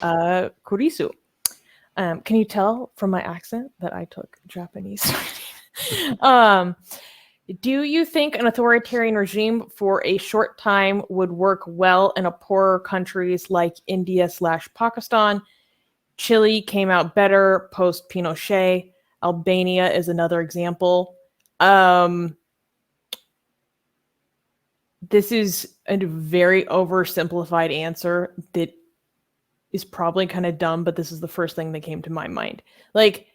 Kurisu. Can you tell from my accent that I took Japanese? Do you think an authoritarian regime for a short time would work well in a poorer countries like India/Pakistan? Chile came out better post Pinochet. Albania is another example. This is a very oversimplified answer that is probably kind of dumb, but this is the first thing that came to my mind. Like,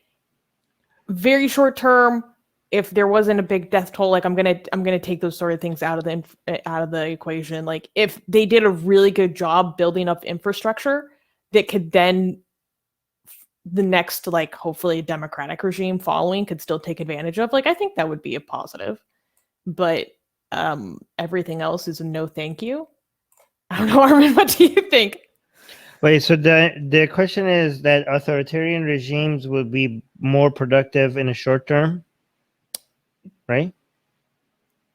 very short term, if there wasn't a big death toll, like I'm gonna take those sort of things out of the equation. Like, if they did a really good job building up infrastructure that could then the next, like, hopefully a democratic regime following could still take advantage of, like, I think that would be a positive. But everything else is a no thank you. I don't know, Armin, what do you think? Wait, so the question is that authoritarian regimes will be more productive in a short term, right?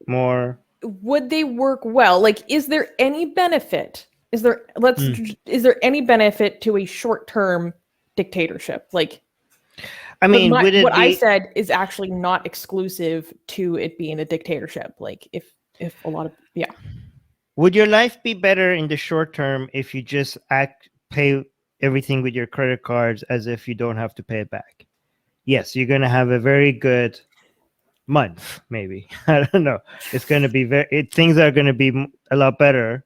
More. Would they work well? Like, is there any benefit? Is there any benefit to a short-term dictatorship? Like, I mean, what I said is actually not exclusive to it being a dictatorship. Like, if a lot of Would your life be better in the short term if you just pay everything with your credit cards as if you don't have to pay it back? Yes, you're going to have a very good month, maybe. I don't know. It's going to be things are going to be a lot better.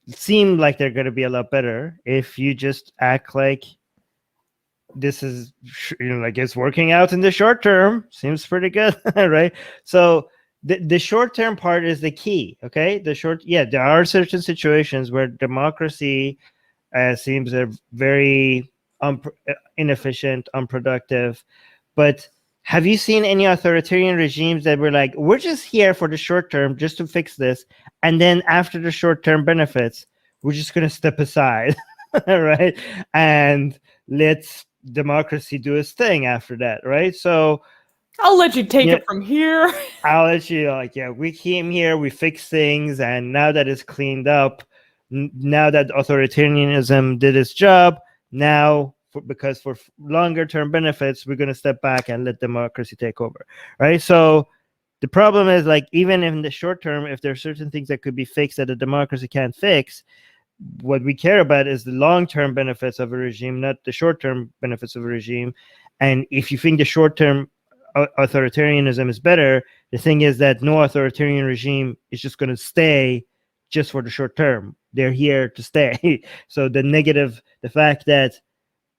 It seems like they're going to be a lot better if you just act like this is, like it's working out in the short term. Seems pretty good, right? So the short term part is the key. Okay, there are certain situations where democracy seems very inefficient, unproductive. But have you seen any authoritarian regimes that were like, we're just here for the short term just to fix this, and then after the short term benefits, we're just going to step aside, right? And let's democracy do its thing after that, right? So I'll let you take it from here. I'll let you, we came here, we fixed things, and now that it's cleaned up, now that authoritarianism did its job, now because for longer term benefits, we're going to step back and let democracy take over, right? So the problem is, like, even in the short term, if there are certain things that could be fixed that a democracy can't fix, what we care about is the long-term benefits of a regime, not the short-term benefits of a regime. And if you think the short-term authoritarianism is better, the thing is that no authoritarian regime is just going to stay just for the short term. They're here to stay. So the fact that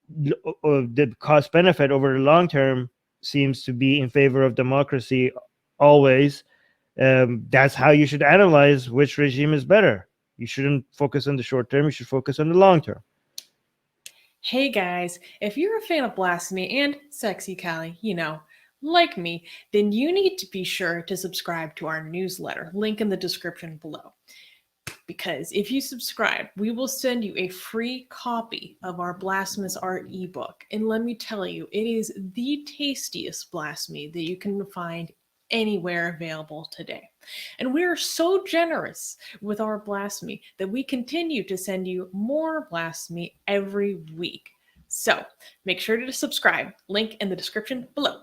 the cost benefit over the long term seems to be in favor of democracy always. That's how you should analyze which regime is better. You shouldn't focus on the short term. You should focus on the long term. Hey guys, if you're a fan of Blasphemy and Sexy Callie, like me, then you need to be sure to subscribe to our newsletter, link in the description below. Because if you subscribe, we will send you a free copy of our Blasphemous Art ebook. And let me tell you, it is the tastiest blasphemy that you can find anywhere available today. And we are so generous with our blasphemy that we continue to send you more blasphemy every week. So make sure to subscribe, link in the description below.